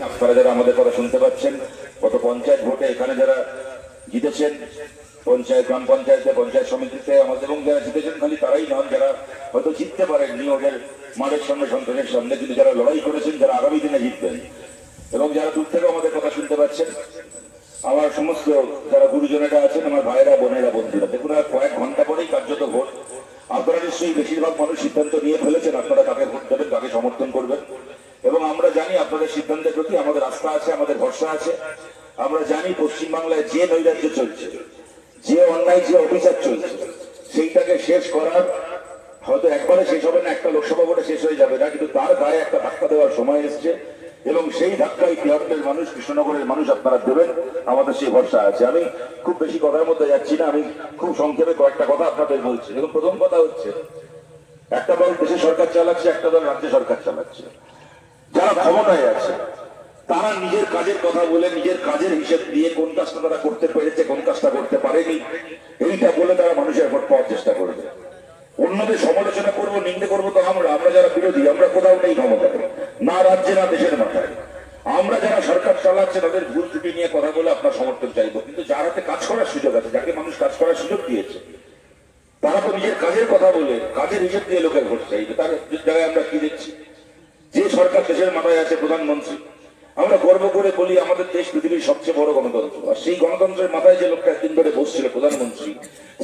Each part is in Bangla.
আপনারা যারা আমাদের কথা শুনতে পাচ্ছেন, গত পঞ্চায়েত ভোটে এখানে যারা জিতেছেন, পঞ্চায়েত, গ্রাম পঞ্চায়েতে, পঞ্চায়েত সমিতিতে আমাদের, এবং যারা জিতেছেন খালি তারাই নন, যারা হয়তো জিততে পারেননি ওদের মাঠের সামনে, সন্ত্রাসের সামনে, কিন্তু যারা লড়াই করেছেন, যারা আগামী দিনে জিতবেন, এবং যারা দূর থেকে আমাদের কথা শুনতে পাচ্ছেন, আমার সমস্ত যারা গুরুজনেরা আছেন, আমার ভাইয়েরা, বোনেরা, বন্ধুরা, দেখুন আর কয়েক ঘন্টা পরেই কার্যত ভোট। আপনারা নিশ্চয়ই বেশিরভাগ মানুষ সিদ্ধান্ত নিয়ে ফেলেছেন আপনারা কাকে ভোট দেবেন, কাকে সমর্থন করবেন, এবং আমরা জানি আপনাদের সিদ্ধান্তের প্রতি আমাদের আস্থা আছে, আমাদের ভরসা আছে। আমরা জানি পশ্চিমবাংলায় যে নৈরাজ্য চলছে, যে অন্যায়, যে অবিচার চলছে, সেইটাকে শেষ করার হয়তো একবারে শেষ হবে না, একটা লোকসভা ভোটে শেষ হয়ে যাবে না, কিন্তু তার গায়ে একটা ধাক্কা দেওয়ার সময় এসছে, এবং সেই ধাক্কায় তিহাত্তরের মানুষ, কৃষ্ণনগরের মানুষ আপনারা দেবেন, আমাদের সেই ভরসা আছে। আমি খুব বেশি কথার মধ্যে যাচ্ছি না, আমি খুব সংক্ষেপে কয়েকটা কথা আপনাদের বলছি। এবং প্রথম কথা হচ্ছে, একটা দল দেশে সরকার চালাচ্ছে, একটা দল রাজ্যে সরকার চালাচ্ছে। যারা ক্ষমতায় আছে তারা নিজের কাজের কথা বলে, নিজের কাজের হিসেব দিয়ে কোন কাজটা তারা করতে পেরেছে, কোন কাজটা করতে পারেনি, এইটা বলে তারা মানুষের ভোট পাওয়ার চেষ্টা করবে। অন্যদের সমালোচনা করবো, নিন্দে করবো তো আমরা যারা বিরোধী, আমরা কোথাও নেই ক্ষমতায়, না রাজ্যে না দেশের মাথায়। আমরা যারা সরকার চালাচ্ছে তাদের ভুল ত্রুটি নিয়ে কথা বলে আপনার সমর্থন চাইবো, কিন্তু যার হাতে কাজ করার সুযোগ আছে, যাকে মানুষ কাজ করার সুযোগ দিয়েছে, তারা তো নিজের কাজের কথা বলে, কাজের হিসেব দিয়ে লোকের ভোট চাইবে। তার জায়গায় আমরা কি দেখছি, যে সরকার দেশের মাথায় আছে, প্রধানমন্ত্রী, আমরা গর্ব করে বলি আমাদের দেশ পৃথিবীর সবচেয়ে বড় গণতন্ত্র, আর সেই গণতন্ত্রের মাথায় যে লোকটা একদিন ধরে বসছিল, প্রধানমন্ত্রী,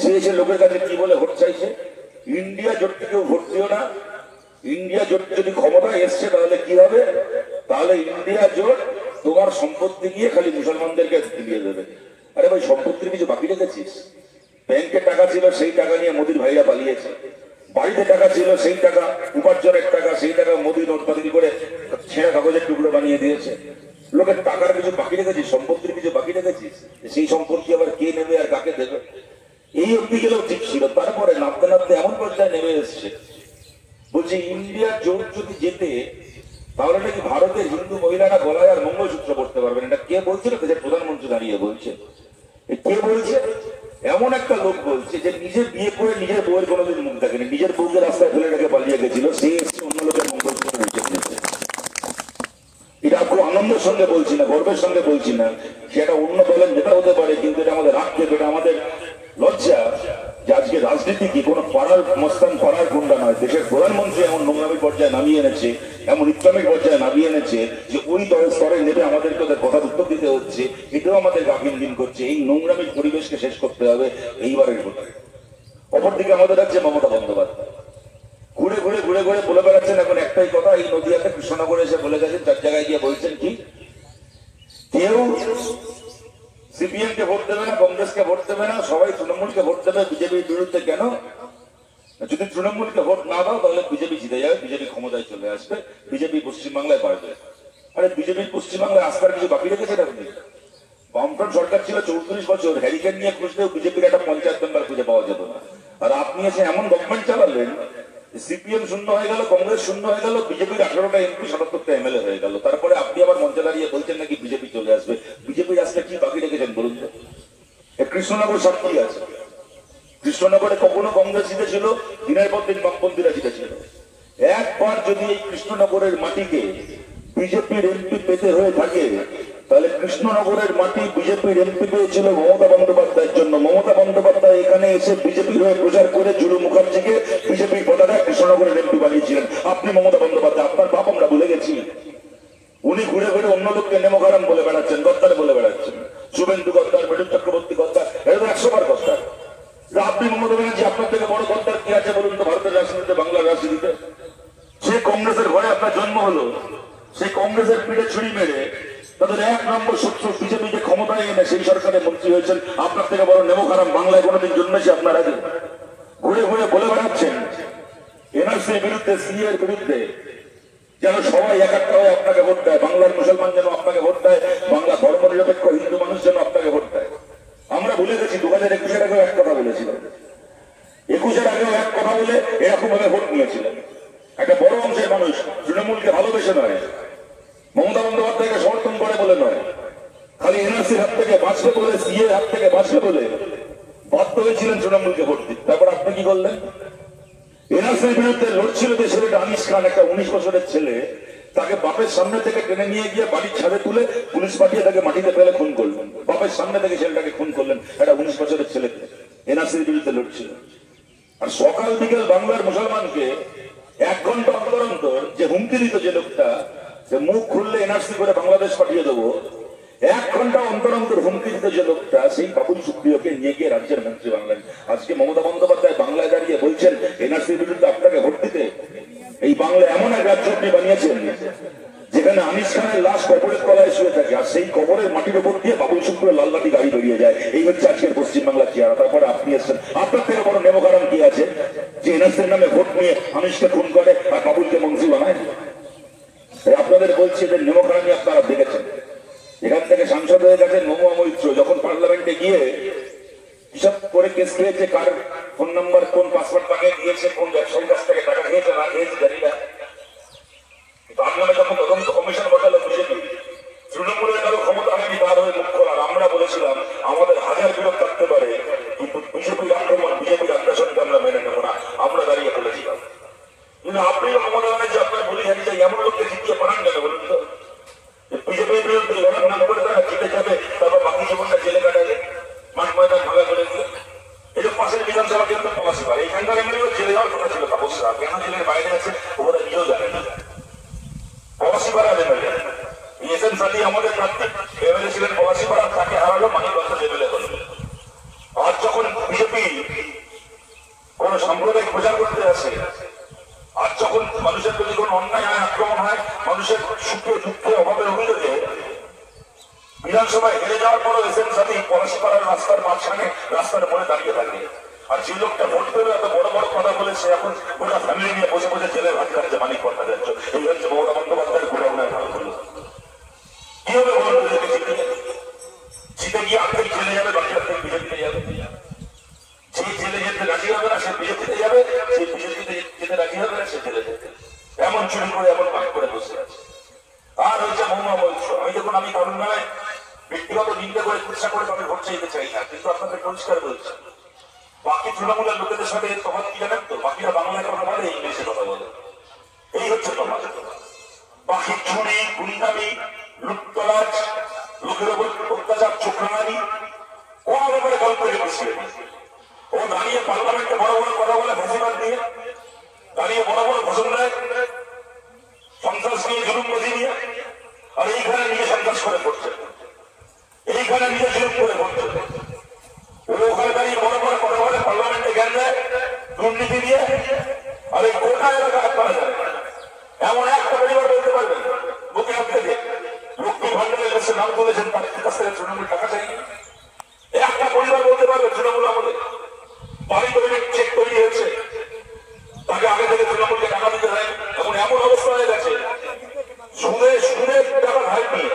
সে এসে লোকের কাছে কি বলে ভোট চাইছে, ইন্ডিয়া জোটকে কেউ ভোট দিও না, ইন্ডিয়া জোট যদি ক্ষমতায় এসছে তাহলে কি হবে, তাহলে ইন্ডিয়া জোট তোমার সম্পত্তি নিয়ে খালি মুসলমানদেরকে দিয়ে দেবে। আরে ভাই, সম্পত্তির কিছু বাকি রেখেছিস? ব্যাংকে টাকা ছিল, সেই টাকা নিয়ে মোদির ভাইরা পালিয়েছে। বাড়িতে টাকা ছিল, সেই টাকা উপার্জনের টাকা, সেই টাকা মোদি নোটবাদী করে ছেঁড়া কাগজের টুকরো বানিয়ে দিয়েছে। লোকের টাকার কিছু বাকি রেখেছিস, সম্পত্তির কিছু বাকি রেখেছিস, সেই সম্পত্তি আবার কে নেবে আর কাকে দেবে, এই অব্দি গেলেও ঠিক ছিল। তারপরে নামতে নামতে এমন পর্যায়ে নেমে এসছে, বলছে ইন্ডিয়া জোট যদি যেতে তাহলে নাকি ভারতের হিন্দু মহিলারা গলায় আর মঙ্গলসূত্র পড়তে পারবেন। এটা কে বলছিল? দেশের প্রধানমন্ত্রী দাঁড়িয়ে বলছে। কে বলছে? এমন একটা লোক বলছে যে নিজে বিয়ে করে নিজের বউয়ের কোনোদিন মুখ দেখেনি, নিজের বউকে রাস্তায় ফেলে রেখে পালিয়ে গেছিল, সে এসে অন্য লোকের মঙ্গলসূত্র মুখে দিয়েছে। এটা খুব আনন্দের সঙ্গে বলছি না, গর্বের সঙ্গে বলছি না, সে একটা অন্য দলের নেতা হতে পারে, কিন্তু এটা আমাদের আক্ষেপ, এটা আমাদের লজ্জা যে আজকে রাজনীতি কি কোনো পাড়ার মস্তান, পাড়ার গুন্ডা নয়, দেশের প্রধানমন্ত্রী এমন নোংরামির পর্যায়ে নামিয়ে এনেছে, এমন ইসলামিক পর্যায়ে নামিয়ে এনেছে যে ওই দলের স্তরে নেবে আমাদেরকে ওদের কথার উত্তর দিতে হচ্ছে। এটাও আমাদের গাফিলদিন করছে। এই নোংরামির পরিবেশকে শেষ করতে হবে এইবারের ভোটে। অপরদিকে আমাদের রাজ্যে মমতা বন্দ্যোপাধ্যায় ঘুরে ঘুরে ঘুরে ঘুরে বলে বেড়াচ্ছেন এখন একটাই কথা, এই নদিয়াতে, কৃষ্ণনগরে এসে বলে গেছেন, চার জায়গায় গিয়ে বলছেন কি, কেউ সিপিএম কে ভোট দেবে না, কংগ্রেসকে ভোট দেবে না, সবাই তৃণমূলকে ভোট দেবে। বিজেপির বিরুদ্ধে কেন? যদি তৃণমূলকে ভোট না দাও তাহলে বিজেপি জিতে যাবে, বিজেপি ক্ষমতায় চলে আসবে, বিজেপি পশ্চিমবাংলায় বাড়বে। আরে বিজেপির পশ্চিমবাংলায় আসবার কিছু বাকি রেখেছেন আপনি? বামফ্রন্ট সরকার ছিল 34 বছর, হ্যারিকেন নিয়ে খুঁজলেও বিজেপির একটা পঞ্চায়েত মেম্বার খুঁজে পাওয়া যেত না। আর আপনি এসে এমন গভর্নমেন্ট চালালেন, সিপিএম শূন্য হয়ে গেল, কংগ্রেস শূন্য হয়ে গেল, বিজেপির 18টা এমপি, 77টা এমএলএ হয়ে গেল। তারপরে আপনি আবার মঞ্চে দাঁড়িয়ে বলছেন নাকি বিজেপি চলে আসবে। বিজেপির আসলে কি বাকি রেখেছেন বলুন তো? কৃষ্ণনগর সাক্ষী আছে, কৃষ্ণনগরে কখনো কংগ্রেস জিতেছিল, দিনের পর দিন বামপন্থীরা জিতেছিল। একবার যদি এই কৃষ্ণনগরের মাটিকে বিজেপির এমপি পেতে হয়ে থাকে, তাহলে কৃষ্ণনগরের মাটি বিজেপির এমপি পেয়েছিল মমতা বন্দ্যোপাধ্যায়ের জন্য। মমতা বন্দ্যোপাধ্যায় এখানে এসে বিজেপির হয়ে প্রচার করে জুলু মুখার্জিকে বিজেপির পতাকা কৃষ্ণনগরের এমপি বানিয়েছিলেন। আপনি মমতা বন্দ্যোপাধ্যায়, আপনার বাপ আমরা ভুলে গেছি। উনি ঘুরে ঘুরে অন্য লোককে নেমোকারাম বলে বেড়াচ্ছেন, গদ্দার বলে বেড়াচ্ছেন, শুভেন্দু গদ্দার, মেডুল চক্রবর্তী গদ্দার, এটা তো 100 বার গদ্দার। আপনি মমতা ব্যানার্জি, আপনার থেকে বড় গদ্দার কি আছে বলুন তো ভারতের রাজনীতিতে, বাংলার রাজনীতিতে? সে কংগ্রেসের ঘরে আপনার জন্ম হলো, সেই কংগ্রেসের পিঠে ছুরি মেরে তাদের 1 নম্বর শত্রু বিজেপিকে ক্ষমতায় এনে সেই সরকারের মন্ত্রী হয়েছেন। আপনার থেকে বড় নেমোকারাম বাংলায় কোনোদিন জন্মেছে আপনার আগে? ঘুরে ঘুরে বলে বেড়াচ্ছেন এনআরসির বিরুদ্ধে, সিএ এর বিরুদ্ধে, যেন সবাই একাত্র হয়ে আপনাকে ভোট দেয়, বাংলার মুসলমান যেন আপনাকে ভোট দেয়, বাংলা ধর্ম নিরপেক্ষ হিন্দু মানুষ যেন আপনাকে ভোট দেয়। আমরা ভুলে গেছি 2021-এর আগেও এক কথা বলেছিলেন, 21-এর আগেও এক কথা বলে এরকম ভাবে ভোট নিয়েছিলেন। একটা বড় অংশের মানুষ তৃণমূলকে ভালোবেসে নয়, মমতা বন্দ্যোপাধ্যায়কে সমর্থন করে বলে নয়, খালি এনআরসির হাত থেকে বাঁচবে বলে, সিএ হাত থেকে বাঁচবে বলে বাধ্য হয়েছিলেন তৃণমূলকে ভোট দিতে। তারপর আপনি কি করলেন? এনআরসির বিরুদ্ধে লড়ছিল যে ছেলেটা আনিস খান, একটা 19 বছরের ছেলে, তাকে বাপের সামনে থেকে টেনে নিয়ে গিয়ে বাড়ির ছাদে তুলে পুলিশ পাঠিয়ে তাকে মাটিতে ফেলে খুন করলেন। বাপের সামনে থেকে ছেলেটাকে খুন করলেন, একটা 19 বছরের ছেলেকে এনআরসির বিরুদ্ধে লড়ছিল। আর সকাল বিকেল বাংলার মুসলমানকে 1 ঘন্টা অন্তর অন্তর যে হুমকি দিত যে লোকটা, যে মুখ খুললে এনআরসি করে বাংলাদেশ পাঠিয়ে দেবো, 1 ঘন্টা অন্তর অন্তর হুমকি দিত যে লোকটা, সেই বাবুল সুপ্রিয়কে নিয়ে গিয়ে রাজ্যের মন্ত্রী বাংলায়। আজকে মমতা বন্দ্যোপাধ্যায় বাংলায় দাঁড়িয়ে বলছেন এনআরসির বিরুদ্ধে আপনাকে ভোট দিতে। এই বাংলা এমন এক রাজ্য আপনি বানিয়েছেন যেখানে আনিস খানের লাশ কবরের তলায় শুয়ে থাকে, আর সেই কবরের মাটির উপর দিয়ে বাবুল সুপ্রিয় লাল লাঠি গাড়ি বেরিয়ে যায়। এই হচ্ছে আজকের পশ্চিমবাংলার চেহারা। তারপরে আপনি এসছেন, আপনার থেকে বড় নেমকারাম কি আছে যে এনআরসির নামে ভোট নিয়ে আনিসকে খুন করে আর বাবুলকে মন্ত্রী বানায়? আপনাদের বলছি এদের নেমকারামি আপনারা দেখেছেন। এখান থেকে সাংসদ হয়ে গেছেন মহুয়া মৈত্র, যখন পার্লামেন্টে গিয়ে হিসাব করে কেস খেয়েছে, কার ফোন নাম্বার, কোন পাসওয়ার্ড টাকা দিয়েছে, কোন ব্যবসায়ীর কাছ থেকে টাকা খেয়েছে না খেয়েছে জানি না, তার নামে যখন তদন্ত কমিশন বসালো বিজেপি, তৃণমূলের কারো ক্ষমতা হয়নি তার হয়ে মুখ খোলার। আমরা বলেছিলাম আমাদের হাজার বিরোধ থাকতে পারে, কিন্তু বিজেপির আক্রমণ, বিজেপির আগ্রাসনকে আমরা মেনে নেব না, আমরা দাঁড়িয়ে বলেছিলাম। কিন্তু আপনিও মমতা ব্যানার্জি আপনার বলি হারিয়ে যায়, এমন লোককে জিতিয়ে পাঠান কেন বলুন তো? বিজেপির বিরুদ্ধে লড়ার নাম করে তারা জিতে যাবে, তারপর বাকি জীবনটা জেলে কাটাবে, মাঠ ময়দান ভাঙা করে দিয়ে। এই যে পাশের বিধানসভা কেন্দ্র প্রবাসী পারে, এখানকার এমএলএ জেলে যাওয়ার কথা ছিল তাপসরা, কেন জেলের বাইরে আছে ওরা নিজেও জানে না। প্রবাসী পাড়া এমএলএ এসএন সাথী আমাদের প্রার্থী এমএলএ ছিলেন প্রবাসী পাড়া, তাকে হারালো, মানিকগঞ্জ এমএলএ হল। আর যখন বিজেপি কোন সাম্প্রদায়িক প্রচার করতে আসে, আর যখন মানুষের প্রতি কোন অন্যায় হয়, আক্রমণ হয়, মানুষের সুখে দুঃখে অভাবের অভিযোগে, বিধানসভায় হেরে যাওয়ার পরও এসএন সাথী পলাশী পাড়ার রাস্তার মাঝখানে রাস্তার মোড়ে দাঁড়িয়ে থাকে। আর যে লোকটা ভোট পেলে এত বড় বড় কথা বলেছে, এখন গোটা ফ্যামিলি নিয়ে বসে বসে জেলে ভাত খাচ্ছে মানিক ভট্টাচার্য। এই হচ্ছে মমতা বন্দ্যোপাধ্যায়ের গোডাউনের ভালো। কি হবে বলুন? জিতে গিয়ে আর্থিক জেলে যাবে, বাকি আর্থিক বিজেপিতে যাবে। যে জেলে যেতে রাজি হবে না সে বিজেপিতে যাবে, সে বিজেপিতে যেতে রাজি হবে না সে জেলে যেতে। এমন চুরি করে, এমন পাক করে বসে আছে। আর হচ্ছে মহুয়া মৈত্র। আমি দেখুন, আমি কারণ নয় ব্যক্তিগত নিন্দা করে কুৎসা করে আমি ভোট চাইতে চাই না, কিন্তু আপনাদের পরিষ্কার বলছি, বাকি তৃণমূলের লোকেদের সাথে তফাৎ কি জানেন তো? বাকিরা বাংলায় কথা বলে, ইংলিশে কথা বলে, এই হচ্ছে তফাৎ। বাকি চুরি, গুন্ডামি, লুটতরাজ, লোকের উপর অত্যাচার, চোখরাঙানি, কোন ব্যাপারে গল্প করে বসিয়ে ও দাঁড়িয়ে পার্লামেন্টে বড় বড় কথা বলে, ফাঁসিবাদ নিয়ে দাঁড়িয়ে বড় বড় ঘোষণা দেয়, সন্ত্রাস নিয়ে, জুলুমবাজি নিয়ে, আর এইখানে নিজে সন্ত্রাস করে পড়ছে, এইখানে নিজে জুলুম করে পড়ছে। ওখানে দাঁড়িয়ে বড় বড় কথা বলে, পার্লামেন্টে জ্ঞান দেয় দুর্নীতি দিয়ে, আর এই গোটা এলাকা হাত পারা যায়। এমন একটা পরিবার বলতে পারবেন বুকে হাত থেকে লক্ষ্মী ভান্ডারের কাছে নাম তুলেছেন, তার কাছ থেকে তৃণমূল টাকা চাইনি? একটা পরিবার বলতে পারবে তৃণমূল আমলে বাড়ি তৈরি চেক তৈরি হয়েছে, তাকে আগে থেকে তৃণমূলকে টাকা দিতে হয়? এখন এমন অবস্থা হয়ে গেছে, সুদে সুদে টাকা ধার নিয়ে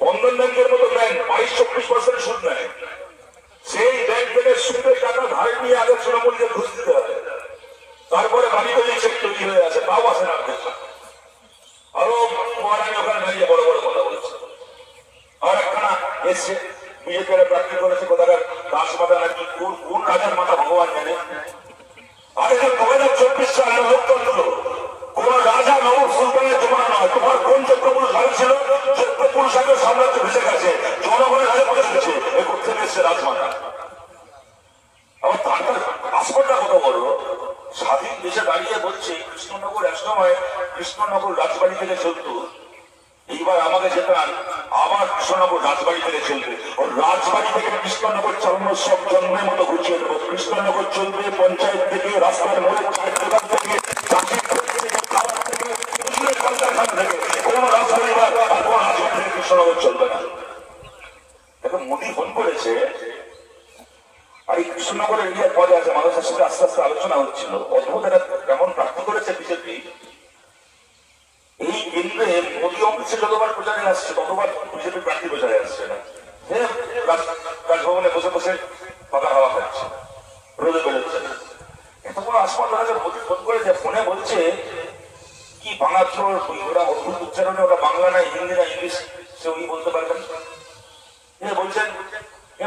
বন্ধন ব্যাংকের মতো ব্যাংক 22-24% সুদ নেয়, সেই ব্যাংক থেকে সুদের টাকা ধার নিয়ে আগে তৃণমূলকে ঘুষ দিতে হয়, তারপরে বাড়ি তৈরি চেক তৈরি হয়ে আছে, তাও আসে না। আরো মহারানী ওখানে দাঁড়িয়ে বড় বড় কথা বলছে। আর একখানা এসছে, বিজেপির প্রার্থী করেছে কোথাকার দাস মাথা নাকি কোন রাজার মাথা ভগবান জানে। আরে 2024 সালে লোকতন্ত্র, কোন রাজা নবাব সুলতানের জমানা নয়। তোমার কোন চক্রপুরুষ ভালো ছিল? চক্রপুরুষ আগে সাম্রাজ্য ভেসে গেছে, জনগণের কাছে পৌঁছে গেছে, এ করতে এসছে রাজমাতা। আবার তার পাসপোর্টটা কত বড়, স্বাধীন দেশে দাঁড়িয়ে বলছে কৃষ্ণনগর একসময় কৃষ্ণনগর রাজবাড়ি থেকে চলত, এইবার আমাকে যেতাম আবার কৃষ্ণনগর রাজবাড়ি থেকে চলবে। ওর রাজবাড়ি থেকে কৃষ্ণনগর চালানোর সব জন্মের মতো ঘুরিয়ে দেবো। কৃষ্ণনগর চলবে পঞ্চায়েত থেকে, রাস্তার মোড়ে, চায়ের দোকান থেকে, কোন রাজবাড়ি বা কোন রাজবাড়ি থেকে কৃষ্ণনগর চলবে না। এখন মোদী ফোন করেছে, আর এই কৃষ্ণনগরের এরিয়ার পদে আছে, মানুষের সাথে আস্তে আস্তে আলোচনা হচ্ছিল। অদ্ভুত একটা কেমন প্রার্থী করেছে বিজেপি। এই কেন্দ্রে মোদী অফিসে যতবার প্রচারে আসছে ততবার বিজেপি প্রার্থী প্রচারে আসছে না। রাজভবনে বসে বসে পাতা হাওয়া খাচ্ছে, রোদে বেরোচ্ছে না। এত বড় আসমান রাজা মোদী ফোন করেছে, ফোনে বলছে কি বাংলাদেশ, ওরা অদ্ভুত উচ্চারণে, ওরা বাংলা না হিন্দি না ইংলিশ সে উনি বলতে পারবেন। বলছেন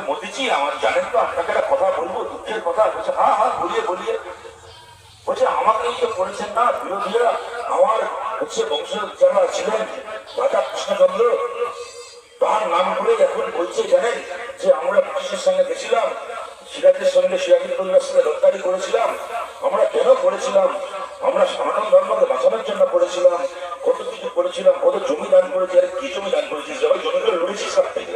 মোদীজি আমার জানেন তো আপনাকে একটা কথা বলবো, দুঃখের কথা। বলছে হ্যাঁ হ্যাঁ বলিয়ে বলিয়ে। বলছে আমাকে এই যে করেছেন না বিরোধীরা, আমার হচ্ছে বংশ যারা ছিলেন রাজা কৃষ্ণচন্দ্র, তার নাম করে এখন বলছে জানেন যে আমরা ব্রিটিশের সঙ্গে গেছিলাম, সিরাজের সঙ্গে সিরাজউদ্দৌলার সাথে রপ্তানি করেছিলাম। আমরা কেন করেছিলাম? আমরা সনাতন ধর্মকে বাঁচানোর জন্য করেছিলাম, কত কিছু করেছিলাম, কত জমি দান করেছি। আরে কি জমি দান করেছিস? সবাই জমিগুলো লড়েছিস সব থেকে।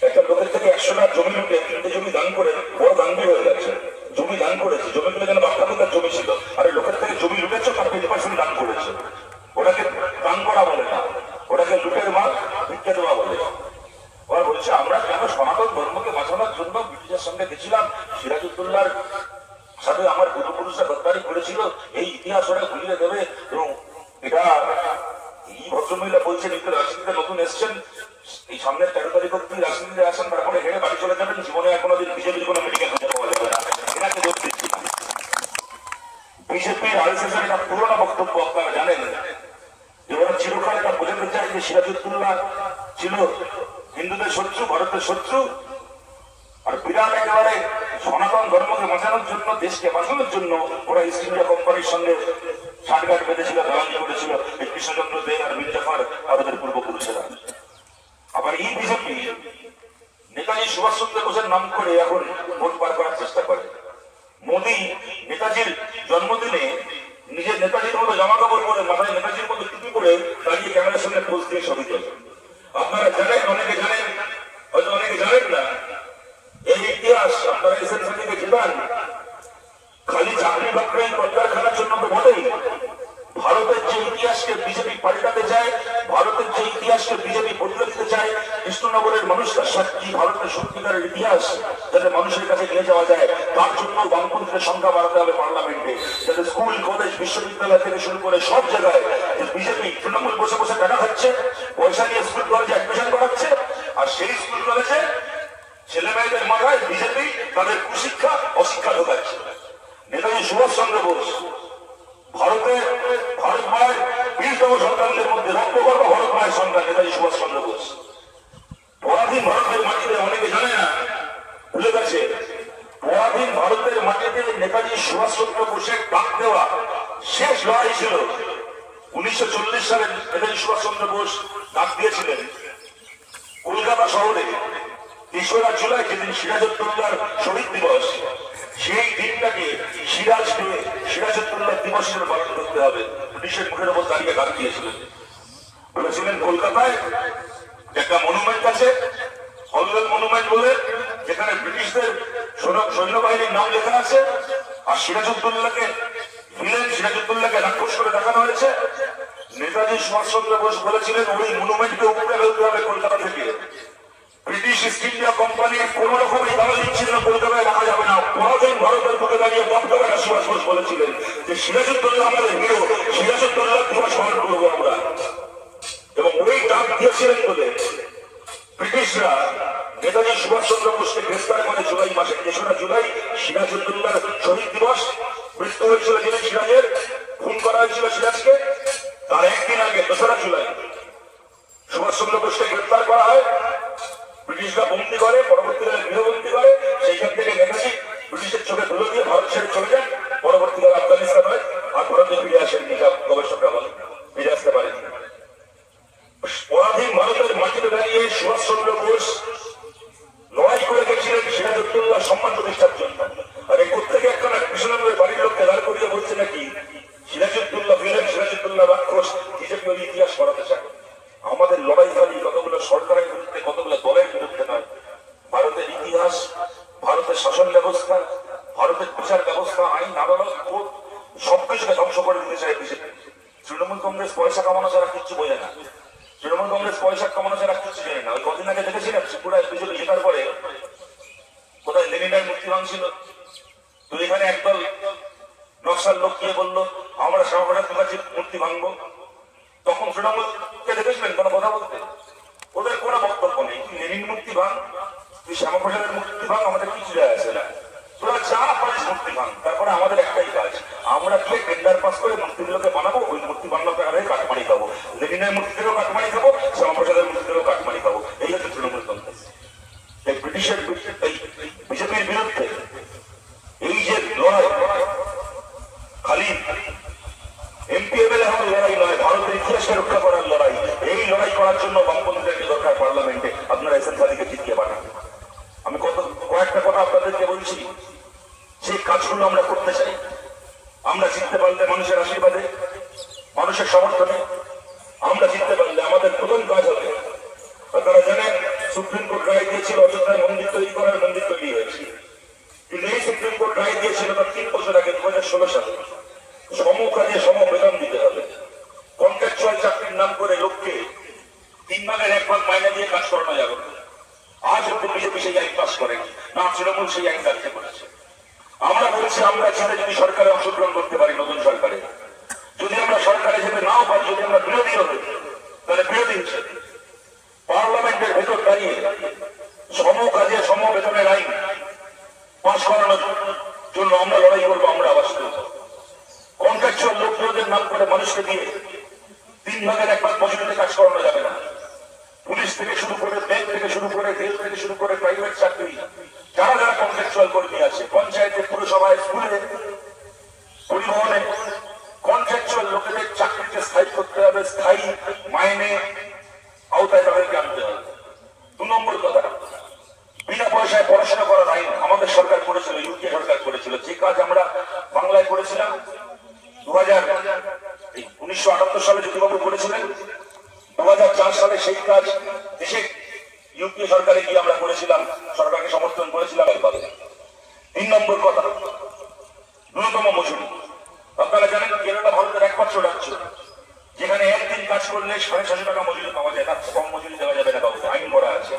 একটা লোকের থেকে 100 লাখ জমি লুটে 3টে জমি দান করে বড় দাঙ্গি হয়ে যাচ্ছে। জমি দান করেছে, জমিগুলো যেন বাপঠাকুরদার জমি ছিল, আরে লোকের থেকে জমি লুটেছ, তার 20% দান করেছে। ওটাকে দান করা বলে না, ওটাকে লুটের মাল ভিক্ষে দেওয়া বলে। ওরা বলছে আমরা কেন সনাতন ধর্মকে বাঁচানোর জন্য ব্রিটিশের সঙ্গে গেছিলাম, সিরাজউদ্দৌলার সাথে আমার পূর্বপুরুষরা গদ্দারি করেছিল, এই ইতিহাস ওরা ভুলিয়ে দেবে। এবং এটা এই ভদ্রমহিলা বলছেন রাজনীতিতে নতুন এসছেন, এই সামনের 13 তারিখ অব্দি রাজনীতিতে আসেন, তারপরে হেরে বাড়ি চলে যাবেন, জীবনে কোনোদিন বিজেপির কোনো মেডিকেল খুঁজে পাওয়া যাবে না। এটাকে দোষ দিচ্ছি না। বিজেপির আরএসএস এর একটা পুরোনো বক্তব্য আপনারা জানেন, যে ওরা চিরকাল এটা বোঝাতে চায় যে সিরাজউদ্দৌলা ছিল হিন্দুদের শত্রু, ভারতের শত্রু, আর বিরাট একেবারে সনাতন ধর্মকে বাঁচানোর জন্য, দেশকে বাঁচানোর জন্য ওরা ইস্ট ইন্ডিয়া কোম্পানির সঙ্গে ষাটঘাট বেঁধেছিল, দালালি করেছিল এই কৃষ্ণচন্দ্র দে আর মীর জাফর আর ওদের পূর্বপুরুষেরা। আবার এই বিজেপি নেতাজি সুভাষচন্দ্র বোসের নাম করে এখন ভোট পার করার চেষ্টা করে। মোদী নেতাজির জন্মদিনে নিজের নেতাজির মতো জামা কাপড় পরে, মাথায় নেতাজির মতো টুপি করে দাঁড়িয়ে ক্যামেরার সামনে পোজ দিয়ে ছবি তোলে। আপনারা জানেন, অনেকে জানেন, হয়তো অনেকে জানেন না এই ইতিহাস। আপনারা এসএসসি থেকে জানেন, খালি চাকরি বাকরি কলকারখানার জন্য তো বটেই, ভারতের যে ইতিহাসকে বিজেপি পাল্টাতে চায়, ভারতের যে ইতিহাসকে বিজেপি বদলে দিতে চায়, কৃষ্ণনগরের মানুষরা সাক্ষী ভারতের সত্যিকারের ইতিহাস যাতে মানুষের কাছে নিয়ে যাওয়া যায়, তার জন্য বামপন্থীদের সংখ্যা বাড়াতে হবে পার্লামেন্টে, যাতে স্কুল কলেজ বিশ্ববিদ্যালয় থেকে শুরু করে সব জায়গায় বিজেপি তৃণমূল বসে বসে টাকা খাচ্ছে, পয়সা নিয়ে স্কুল কলেজে অ্যাডমিশন করাচ্ছে, আর সেই স্কুল কলেজে ছেলে মেয়েদের মাথায় বিজেপি তাদের কুশিক্ষা অশিক্ষা ঢোকাচ্ছে। নেতাজি সুভাষচন্দ্র বোস ভারতের ভারত মায়ের 20তম সন্তানদের মধ্যে রক্তগর্ভ ভারত মায়ের সন্তান নেতাজি সুভাষচন্দ্র বোস। পরাধীন ভারতের মাটিতে, অনেকে জানে না, ভুলে গেছে, পরাধীন ভারতের মাটিতে নেতাজি সুভাষচন্দ্র বোসের ডাক দেওয়া শেষ লড়াই ছিল 1940 সালে। নেতাজি সুভাষচন্দ্র বোস ডাক দিয়েছিলেন কলকাতা শহরে 3রা জুলাই, যেদিন সিরাজউদ্দৌলার শহীদ দিবস, সেই দিনটাকে সিরাজউদ্দৌলা দিবস হিসেবে পালন করতে হবে। ব্রিটিশের মুখের উপর দাঁড়িয়ে ডাক দিয়েছিলেন, বলেছিলেন কলকাতায় একটা মনুমেন্ট আছে, হলওয়েল মনুমেন্ট বলে, যেখানে ব্রিটিশদের সৈন্যবাহিনীর নাম লেখা আছে, আর সিরাজউদ্দৌলাকে রাক্ষস করে দেখানো হয়েছে। নেতাজি সুভাষচন্দ্র বোস বলেছিলেন ওই মনুমেন্টকে উপরে ফেলতে হবে কলকাতা থেকে। ব্রিটিশ ইস্ট ইন্ডিয়া কোম্পানির কোন রকমের দালালি চিহ্ন কলকাতায় রাখা যাবে না। পরাধীন ভারতের বুকে দাঁড়িয়ে বক্তব্যটা সুভাষ বোস বলেছিলেন যে সিরাজউদ্দৌলা আমাদের হিরো, সিরাজউদ্দৌলা দিবস পালন করবো আমরা। এবং ওই ডাক দিয়েছিলেন বলে ব্রিটিশরা নেতাজি সুভাষচন্দ্র বোসকে গ্রেফতার করে জুলাই মাসে। 3রা জুলাই সিরাজউদ্দৌলার শহীদ দিবস, মৃত্যু হয়েছিল যিনি সিরাজের, খুন করা হয়েছিল সিরাজকে, তার একদিন আগে 2রা জুলাই সুভাষচন্দ্র বোসকে গ্রেফতার করা হয়, ব্রিটিশরা বন্দী করে, পরবর্তীকালে গৃহবন্দী করে। সেইখান থেকে নেতাজি ব্রিটিশের চোখে ধুলো দিয়ে ভারত ছেড়ে চলে যান, পরবর্তীকালে আফগানিস্তান হয়, আর ভারতে ফিরে আসেননি, গবেষকরা বলেন ফিরে আসতে পারেনি। পরাধীন ভারতের মাটিতে দাঁড়িয়ে সুভাষচন্দ্র বোস লড়াই করে গেছিলেন সিরাজউদ্দৌলার সম্মান প্রতিষ্ঠার জন্য। আর এই প্রত্যেকে একখানা কৃষ্ণনগরের বাড়ির লোককে দাঁড় করিয়ে বলছে নাকি সিরাজউদ্দৌলা ভিলেন, সিরাজউদ্দৌলা রাক্ষস, বিজেপি ওই ইতিহাস করাতে চায়। আমাদের লড়াই খালি কতগুলো সরকারের বিরুদ্ধে, কতগুলো দলের বিরুদ্ধে নয়। ভারতের ইতিহাস, ভারতের শাসন ব্যবস্থা, ভারতের বিচার ব্যবস্থা, আইন, আদালত, কোর্ট সবকিছুকে ধ্বংস করে দিতে চায় বিজেপি। তৃণমূল কংগ্রেস পয়সা কামানো ছাড়া কিচ্ছু বোঝে না। তৃণমূল কংগ্রেস পয়সা কামানো ছাড়া কিচ্ছু জানে না। ওই কদিন আগে দেখেছিলাম ত্রিপুরায় বিজেপি জেতার পরে কোথায় লেনিনের মূর্তি ভাঙছিল, তো এখানে একদল নকশাল লোক গিয়ে বললো আমরা শ্যামাপ্রসাদ মুখার্জির মূর্তি ভাঙবো। তখন তৃণমূলকে দেখেছিলেন কোনো কথা বলতে? ওদের কোনো বক্তব্য নেই। তুই লেনিন মূর্তি ভাঙ, তুই শ্যামাপ্রসাদের মূর্তি ভাঙ, আমাদের কিছু যায় আসে না, তোরা যা পারিস মূর্তি ভাঙ। তারপরে আমাদের একটাই কাজ, আমরা গিয়ে টেন্ডার পাস করে মূর্তিগুলোকে বানাবো, ওই মূর্তি বানানোর টাকা কাটমানি খাবো, লেনিনের মূর্তি থেকেও কাটমানি খাবো, শ্যামাপ্রসাদের মূর্তি থেকেও কাটমানি খাবো। এই হচ্ছে তৃণমূল কংগ্রেস। এই ব্রিটিশের বিজেপির বিরুদ্ধে এই যে লড়াই, খালি এমপি এমএলএ লড়াই নয়, ভারতের দিয়েছিল অযোধ্যায় মন্দির তৈরি করার, মন্দির তৈরি হয়েছে। কিন্তু এই সুপ্রিম কোর্ট রায় দিয়েছিল তার 3 বছর আগে 2016 সালে সম কাজে সম বেতন দিতে হবে। কন্ট্রাকচুয়াল চাকরির নাম করে লোককে 3 ভাগের 1 ভাগ মাইনে দিয়ে কাজ করানো যাবে। আজ অব্দি বিজেপি সেই আইন পাস করেনি, না তৃণমূল সেই আইন কার্যকর করেছে। আমরা বলছি আমরা ছেড়ে যদি সরকারে অংশগ্রহণ করতে পারি, নতুন সরকারে যদি আমরা সরকারে যেতে নাও পারি, যদি আমরা বিরোধী হতে, তাহলে বিরোধী হিসেবে পার্লামেন্টের ভেতর দাঁড়িয়ে সম কাজে সম বেতনের আইন পাস করানোর জন্য আমরা লড়াই করবো। আমরা আবার কন্ট্রাকচুয়াল লোকদের নাম করে মানুষকে দিয়ে 3 ভাগের 1 ভাগ মজুরিতে কাজ করানো যাবে না। পুলিশ থেকে শুরু করে, ব্যাংক থেকে শুরু করে, রেল থেকে শুরু করে, প্রাইভেট চাকরি যারা যারা কন্ট্রাকচুয়াল কর্মী আছে, পঞ্চায়েতে, পুরসভায়, স্কুলে, পরিবহনে, কন্ট্রাকচুয়াল লোকেদের চাকরিকে স্থায়ী করতে হবে, স্থায়ী মাইনে আওতায় তাদেরকে আনতে হবে। 2 নম্বর কথা, বিনা পয়সায় পড়াশোনা করার আইন আমাদের সরকার করেছিল, ইউকে সরকার করেছিল। যে কাজ আমরা বাংলায় করেছিলাম 1978 সালে জ্যোতিবাবু করেছিলেন, 2004 সালে সেই কাজ দেশে ইউকে সরকারে গিয়ে আমরা করেছিলাম, সরকারকে সমর্থন করেছিলাম। 3 নম্বর কথা, ন্যূনতম মজুরি। আপনারা জানেন কেরালা ভারতের একমাত্র রাজ্য যেখানে একদিন কাজ করলে 650 টাকা মজুরি পাওয়া যায়, তার কম মজুরি দেওয়া যাবে না কাউকে, আইন করা আছে।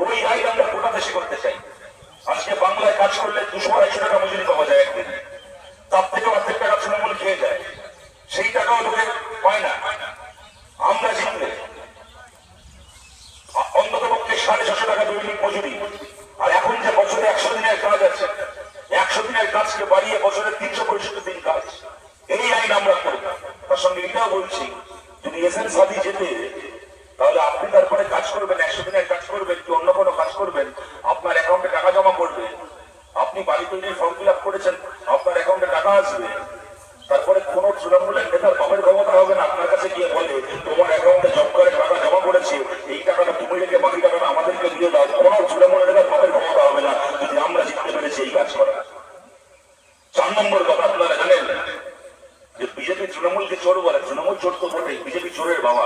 ওই আইন আমরা গোটা দেশে করতে চাই। আজকে বাংলায় কাজ করলে 200-250 টাকা মজুরি পাওয়া যায় একদিন, তার থেকে অর্ধেক টাকা তৃণমূল খেয়ে যায়, সেই টাকাও লোকে পায় না। আমরা জিতলে অন্তত পক্ষে 650 টাকা দৈনিক মজুরি, আর এখন যে বছরে 100 দিনের কাজ আছে, 100 দিনের কাজকে বাড়িয়ে বছরে 365 দিন কাজ, এই আইন আমরা করব। তার সঙ্গে এটাও বলছি, যদি এসএন সাদি যেতে, তাহলে আপনি তারপরে কাজ করবেন, 100 দিনের কাজ করবেন কি অন্য কোনো কাজ করবেন, আপনার অ্যাকাউন্টে টাকা জমা করবে। আপনি বাড়ি তৈরির ফর্ম ফিল আপ করেছেন, আপনার অ্যাকাউন্টে টাকা আসবে। তারপরে কোন তৃণমূলের নেতার বাপের ক্ষমতা হবে না আপনার কাছে গিয়ে বলে তোমার অ্যাকাউন্টে জব করে টাকা জমা করেছে, এই টাকাটা তুমি রেখে বাকি টাকাটা আমাদেরকে দিয়ে দাও। কোন তৃণমূলের নেতার বাপের ক্ষমতা হবে না যদি আমরা জিততে পেরেছি এই কাজ করা। 4 নম্বর কথা, আপনারা জানেন যে বিজেপি তৃণমূলকে চোর বলে, তৃণমূল চোর তো বটেই, বিজেপি চোরের বাবা।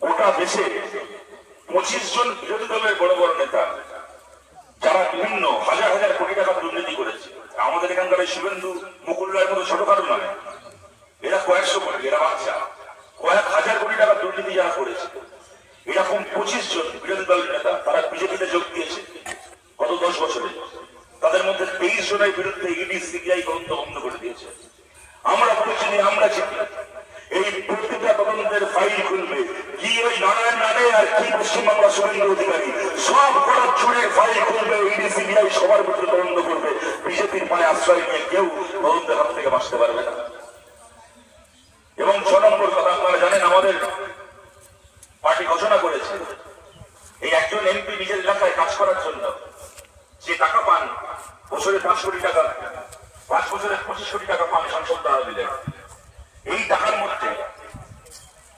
গোটা দেশে 25 জন বিরোধী দলের বড় বড় নেতা যারা বিভিন্ন হাজার হাজার কোটি টাকা দুর্নীতি করেছে। আমাদের এখানকার শুভেন্দু মুকুল রায়ের মতো ছোটখাটো নয়, এরা কয়েকশো কোটি, এরা বাচ্চা, কয়েক হাজার কোটি টাকা দুর্নীতি যারা করেছে, এরকম 25 জন বিরোধী দলের নেতা তারা বিজেপিতে যোগ দিয়েছে গত 10 বছরে। তাদের মধ্যে 23 জনের বিরুদ্ধে ইডি সিবিআই তদন্ত বন্ধ করে দিয়েছে। আমরা বলেছি আমরা জিতলে এই প্রতিটা তদন্তের ফাইল খুলবে কি ওই নারায়ণ রানে আর কি পশ্চিমবাংলা শুভেন্দু অধিকারী, সব কটা চুরের ফাইল খুলবে, ইডি সিবিআই সবার ভিতরে তদন্ত করবে। বিজেপির পায়ে আশ্রয় নিয়ে কেউ তদন্তের হাত থেকে বাঁচতে পারবে না। এবং 6 নম্বর কথা, আপনারা জানেন আমাদের পার্টি ঘোষণা করেছে এই একজন এমপি নিজের এলাকায় কাজ করার জন্য যে টাকা পান, বছরে 5 কোটি টাকা, 5 বছরে 25 কোটি টাকা পান সংসদ তহবিলে। এই টাকার মধ্যে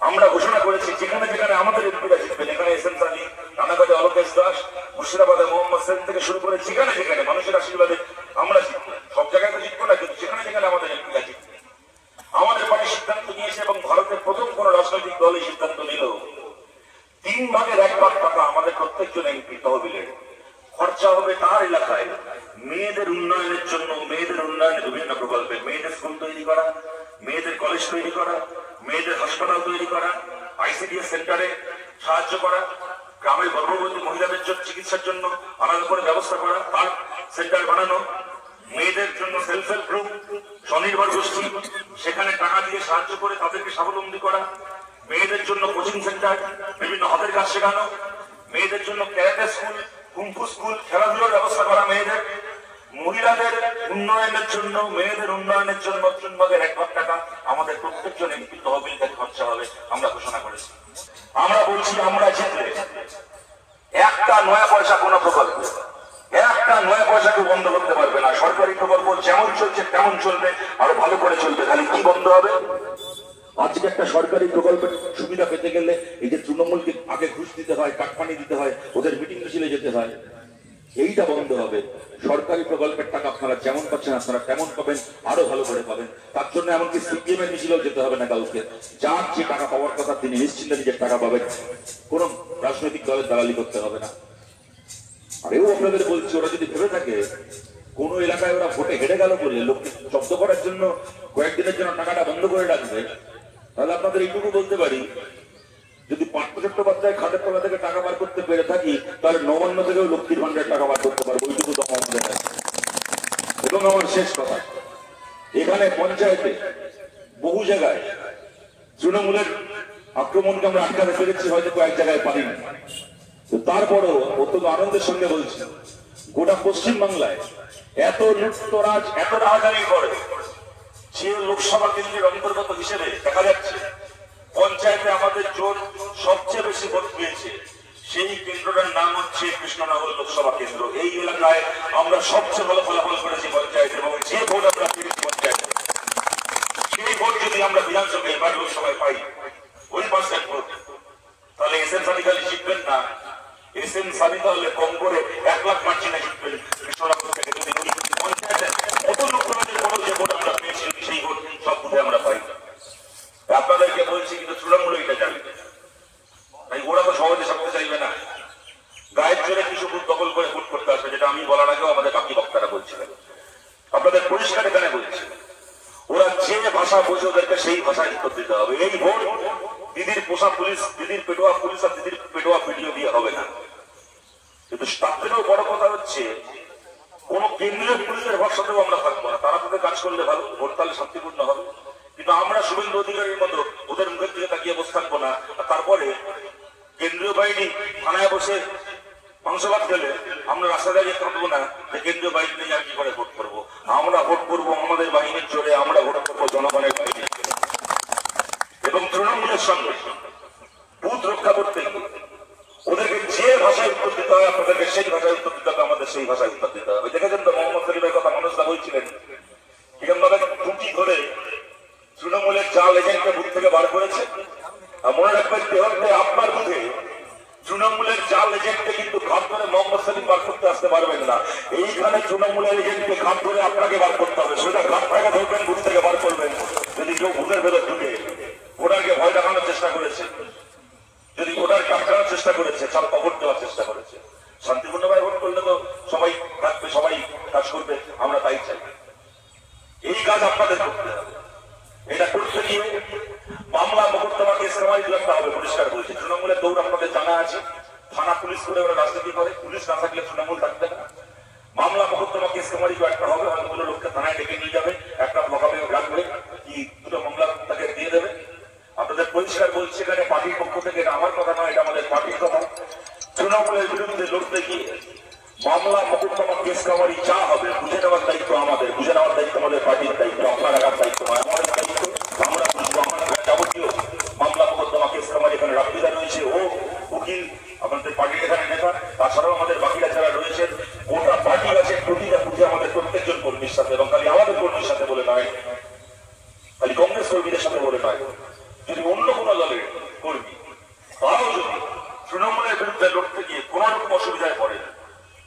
আমরা ঘোষণা করেছি যেখানে যেখানে আমাদের এমপিরা জিতবেন, এখানে এসএন সাদি, রানাঘাটে অলোকেশ দাস, মুর্শিদাবাদে মোহাম্মদ সেন থেকে শুরু করে যেখানে যেখানে মানুষের আশীর্বাদে আমরা জিতবো। সব জায়গায় তো জিতবো না, কিন্তু যেখানে যেখানে আমাদের এমপিরা জিতবে। আমাদের পার্টি সিদ্ধান্ত নিয়েছে এবং ভারতের প্রথম কোন রাজনৈতিক দল এই সিদ্ধান্ত নিল 3 ভাগের 1 ভাগ টাকা আমাদের প্রত্যেকজন এমপি তহবিলের খরচা হবে তার এলাকায় মেয়েদের উন্নয়নের জন্য, মেয়েদের উন্নয়নের বিভিন্ন প্রকল্পে, মেয়েদের স্কুল তৈরি করা, মেয়েদের কলেজ তৈরি করা, মেয়েদের হাসপাতাল তৈরি করা, আইসিডিএস সেন্টারে সাহায্য করা, গ্রামের গর্ভবতী মহিলাদের চিকিৎসার জন্য আলাদা করে ব্যবস্থা করা, তার সেন্টার বানানো, মেয়েদের জন্য সেলফ হেল্প গ্রুপ, স্বনির্ভর গোষ্ঠী, সেখানে টাকা দিয়ে সাহায্য করে তাদেরকে স্বাবলম্বী করা, মেয়েদের জন্য কোচিং সেন্টার, বিভিন্ন হাতের কাজ শেখানো, মেয়েদের জন্য ক্যারাটে স্কুল, কুম্ফু স্কুল, খেলাধুলার ব্যবস্থা করা, মেয়েদের মহিলাদের উন্নয়নের জন্য, মেয়েদের উন্নয়নের জন্য 3 ভাগের 1 ভাগ টাকা আমাদের প্রত্যেকজন এমপি তহবিল থেকে খরচা হবে, আমরা ঘোষণা করেছি। আমরা বলছি আমরা জিতলে একটা 9 পয়সা কোন প্রকল্প, একটা 9 পয়সাকে বন্ধ করতে পারবে না। সরকারি প্রকল্প যেমন চলছে তেমন চলবে, আরো ভালো করে চলবে। খালি কি বন্ধ হবে? আজকে একটা সরকারি প্রকল্পের সুবিধা পেতে গেলে এই যে তৃণমূলকে আগে ঘুষ দিতে হয়, কাটপানি দিতে হয়, ওদের মিটিং মিছিলে যেতে হয়, এইটা বন্ধ হবে। সরকারি প্রকল্পের টাকা আপনারা যেমন পাচ্ছেন আপনারা তেমন পাবেন, আরো ভালো করে পাবেন। তার জন্য এমনকি সিপিএম এর মিছিলেও যেতে হবে না কাউকে। যার যে টাকা পাওয়ার কথা তিনি নিশ্চিন্তে নিজের টাকা পাবেন, কোন রাজনৈতিক দলের দালালি করতে হবে না। আরেও আপনাদের বলছি, ওরা যদি ভেবে থাকে কোন এলাকায় ওরা ভোটে হেরে গেল বলে লোককে জব্দ করার জন্য কয়েকদিনের জন্য টাকাটা বন্ধ করে রাখবে, তাহলে আপনাদের এইটুকু বলতে পারি, যদি পার্থ চট্টোপাধ্যায় খাটের তলা থেকে টাকা বার করতে পেরে থাকি, তাহলে নবান্ন থেকেও লক্ষ্মীর ভান্ডার টাকা বার করতে পারবো, ওইটুকু তো আমাদের আছে। এবং আমার শেষ কথা, এখানে পঞ্চায়েতে বহু জায়গায় তৃণমূলের আক্রমণকে আমরা আটকাতে পেরেছি, হয়তো কয়েক জায়গায় পারিনি। তারপরেও অত্যন্ত আনন্দের সঙ্গে বলছি, গোটা পশ্চিম বাংলায় এত লুটতরাজ, এত রাজধানী করে যে লোকসভা কেন্দ্রের অন্তর্গত হিসেবে দেখা যাচ্ছে পঞ্চায়েতে আমাদের জোট সবচেয়ে বেশি ভোট পেয়েছে, সেই কেন্দ্রটার নাম হচ্ছে কৃষ্ণনগর লোকসভা কেন্দ্র। এই এলাকায় আমরা সবচেয়ে ভালো ফলাফল করেছি পঞ্চায়েত, এবং যে ভোট আমরা পেয়েছি পঞ্চায়েতে, সেই ভোট যদি আমরা বিধানসভায় এবার লোকসভায় পাই ওই 5 ভোট, তাহলে এস এম সানি খালি জিতবেন না, এস এম সানি তাহলে কম করে 1 লাখ মার্জিনে জিতবেন কৃষ্ণনগর থেকে। যদি পঞ্চায়েতে কত লোকসভাদের বড় যে ভোট আমরা পেয়েছি, সেই ভোট সব বুথে আমরা পাই। আপনাদেরকে বলছি, কিন্তু তৃণমূল এটা জানবে, তাই ওরা তো সহজে থাকতে চাইবে না, গায়ের জোরে কিছু বুথ দখল করে ভোট করতে আসবে, যেটা আমি বলার আগেও আমাদের বাকি বক্তারা বলছিলেন। আপনাদের পরিষ্কার এখানে বলছি, ওরা যে ভাষা বোঝে ওদেরকে সেই ভাষায় উত্তর দিতে হবে। এই ভোট দিদির পোষা পুলিশ, দিদির পেটোয়া পুলিশ আর দিদির পেটোয়া ভিডিও দিয়ে হবে না। কিন্তু তার থেকেও বড় কথা হচ্ছে, কোন কেন্দ্রীয় পুলিশের ভরসাতেও আমরা থাকবো না। তারা তাদের কাজ করলে ভালো, ভোট তাহলে শান্তিপূর্ণ হবে, কিন্তু আমরা শুভেন্দু অধিকারীর মতো ওদের মুখের দিকে তাকিয়ে বসে থাকবো না। তারপরে কেন্দ্রীয় বাহিনী থানায় বসে মাংসভাত গেলে আমরা রাস্তা দাঁড়িয়ে থাকবো না যে কেন্দ্রীয় বাহিনী নিয়ে আর কি করে ভোট করবো। আমরা ভোট করবো আমাদের বাহিনীর জোরে, আমরা ভোট করবো জনগণের বাহিনীর জোরে। এবং তৃণমূলের সঙ্গে বুথ রক্ষা করতে ওদেরকে যে ভাষায় উত্তর দিতে হয়, আপনাদেরকে সেই ভাষায় উত্তর দিতে হবে, আমাদের সেই ভাষায় উত্তর দিতে হবে। দেখেছেন তো মোহাম্মদ সেলিমের কথা মানুষরা বলছিলেন, কিরকমভাবে টুটি ধরে তৃণমূলের জাল এজেন্টকে বুথ থেকে বার করেছে। মনে রাখবেন, দেহতে আপনার বুথে তৃণমূলের জাল এজেন্টকে কিন্তু ঘাট ধরে মোহাম্মদ সেলিম বার করতে আসতে পারবেন না। এইখানে তৃণমূলের এজেন্টকে ঘাট ধরে আপনাকে বার করতে হবে। সেটা ঘাট থেকে ধরবেন, বুথ থেকে বার করবেন। যদি কেউ ভোটের ভেতর ঢুকে ভোটারকে ভয় দেখানোর চেষ্টা করেছে, যদি ভোটারকে আটকানোর চেষ্টা করেছে, চাপা ভোট দেওয়ার চেষ্টা করেছে, শান্তিপূর্ণভাবে ভোট করলে তো সবাই থাকবে, সবাই কাজ করবে, আমরা তাই চাই। এই কাজ আপনাদের করতে হবে। এটা করতে গিয়ে মামলা মোকদ্দমা কেস কামারি রাখতে হবে, পরিষ্কার বলছে। তৃণমূলের দৌড় আপনাদের জানা আছে, থানা পুলিশ করে ওরা রাজনীতি করে, পুলিশ না থাকলে তৃণমূল থাকবে না। মামলা মোকদ্দমা কেস কামারি একটা হবে, অনেকগুলো লোককে থানায় ডেকে নিয়ে যাবে, একটা মোকাবে রাখবে, কি 2টো মামলা তাকে দিয়ে দেবে। আপনাদের পরিষ্কার বলছে, এখানে পার্টির পক্ষ থেকে, এটা আমার কথা নয়, এটা আমাদের পার্টির কথা। তৃণমূলের বিরুদ্ধে লড়তে গিয়ে মামলা মোকদ্দমা কেস কামারি যা হবে, বুঝে নেওয়ার দায়িত্ব আমাদের, বুঝে নেওয়ার দায়িত্ব আমাদের পার্টির দায়িত্ব, আপনার রাখার দায়িত্ব নয়, আমাদের দায়িত্ব। আমরা বুঝবো, আমরা যাবতীয় মামলা মোকদ্দমা কেস কামারি এখানে রাখবিদা রয়েছে, ও উকিল, আমাদের পার্টির এখানে নেতা, তাছাড়াও আমাদের বাকিরা যারা রয়েছেন, গোটা পার্টি আছে প্রতিটা বুঝে আমাদের প্রত্যেকজন কর্মীর সাথে, এবং খালি আমাদের কর্মীর সাথে বলে নয়, খালি কংগ্রেস কর্মীদের সাথে বলে নয়, যদি অন্য কোনো দলের কর্মী তারাও যদি তৃণমূলের বিরুদ্ধে লড়তে গিয়ে কোন রকম অসুবিধায় পড়ে,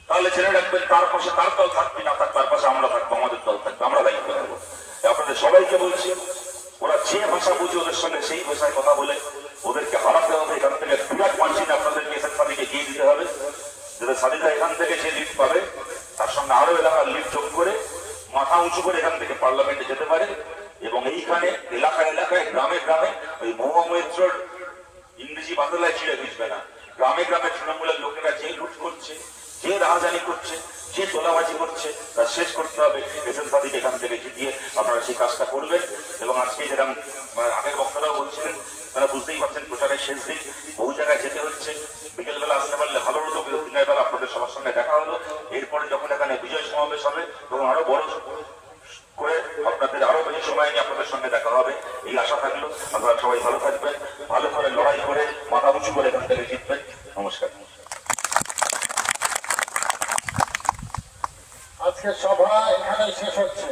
তাহলে জেনে রাখবেন তার পাশে তার দল থাকবে না, তার পাশে আমরা থাকবো, আমাদের দল থাকবে, আমরা দায়িত্ব নেবো। আপনাদের সবাইকে বলছি, ওরা যে ভাষা বুঝে ওদের সঙ্গে সেই ভাষায় কথা বলে ওদেরকে হারাতে হবে। এখান থেকে বিরাট মার্জিন আপনাদেরকে এস এম সানিকে গিয়ে দিতে হবে, যাতে সানিদা এখান থেকে যে লিড পাবে তার সঙ্গে আরো এলাকার লিড যোগ করে মাথা উঁচু করে এখান থেকে পার্লামেন্টে যেতে পারে। এবং এইখানে এলাকায় এলাকায়, গ্রামে গ্রামে ওই মহামৈত্রর ইংরেজি বাংলায় ছিঁড়ে ভিজবে না। গ্রামে গ্রামে তৃণমূলের লোকেরা যে লুট করছে, যে রাহাজানি করছে, যে তোলাবাজি করছে, তা শেষ করতে হবে। এস এম সাদিক এখান থেকে জিতিয়ে আপনারা সেই কাজটা করবেন। এবং আজকে যেরকম আগের বক্তারাও বলছিলেন, তারা বুঝতেই পারছেন প্রচারের শেষ দিন, বহু জায়গায় যেতে হচ্ছে, বিকেলবেলা আসতে পারলে ভালো হতো, দিনের বেলা আপনাদের সবার সঙ্গে দেখা হলো। এরপরে যখন এখানে বিজয় সমাবেশ হবে তখন আরো বড় করে আপনাদের আরো বেশি সময় নিয়ে আপনাদের সঙ্গে দেখা হবে, এই আশা থাকলো। আপনারা সবাই ভালো থাকবেন, ভালো করে লড়াই করে মাথা উঁচু করে এখান থেকে জিতবেন। নমস্কার। আজকে সভা এখানে শেষ হচ্ছে।